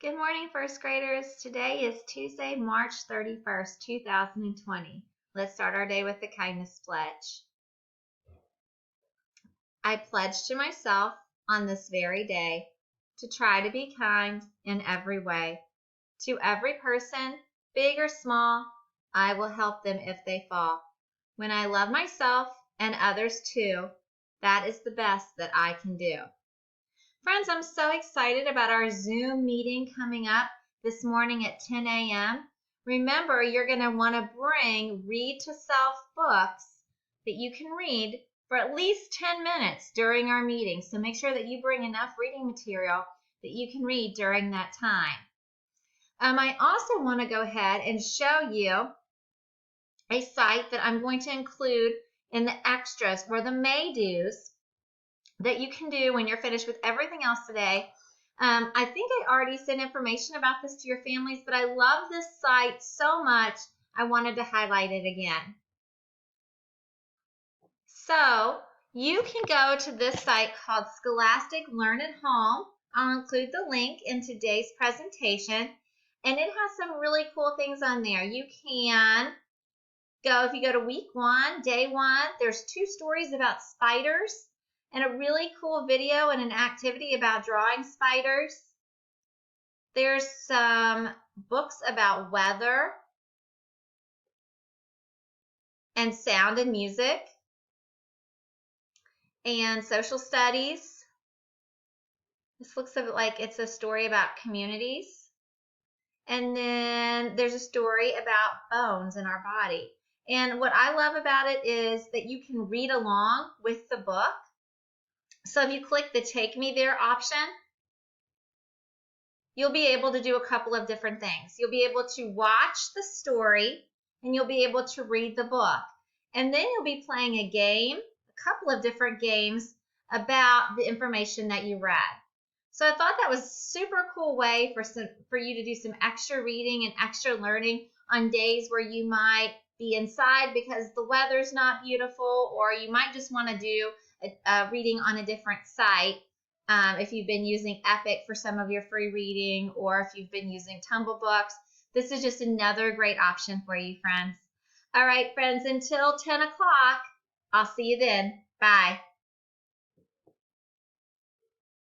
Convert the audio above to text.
Good morning, first graders. Today is Tuesday, March 31st, 2020. Let's start our day with the kindness pledge. I pledge to myself on this very day to try to be kind in every way. To every person, big or small, I will help them if they fall. When I love myself and others too, that is the best that I can do. Friends, I'm so excited about our Zoom meeting coming up this morning at 10 a.m. Remember, you're going to want to bring Read to Self books that you can read for at least 10 minutes during our meeting. So make sure that you bring enough reading material that you can read during that time. I also want to go ahead and show you a site that I'm going to include in the extras or the may-dos that you can do when you're finished with everything else today. I think I already sent information about this to your families, but I love this site so much, I wanted to highlight it again. So you can go to this site called Scholastic Learn at Home. I'll include the link in today's presentation, and it has some really cool things on there. You can go, if you go to week 1, day 1, there's 2 stories about spiders, and a really cool video and an activity about drawing spiders. There's some books about weather and sound and music and social studies. This looks like it's a story about communities. And then there's a story about bones in our body. And what I love about it is that you can read along with the book. So if you click the Take Me There option, you'll be able to do a couple of different things. You'll be able to watch the story and you'll be able to read the book. And then you'll be playing a game, a couple of different games about the information that you read. So I thought that was a super cool way for you to do some extra reading and extra learning on days where you might be inside because the weather's not beautiful, or you might just want to do a reading on a different site. If you've been using Epic for some of your free reading, or if you've been using Tumble Books, this is just another great option for you, friends. All right, friends, until 10 o'clock, I'll see you then. Bye.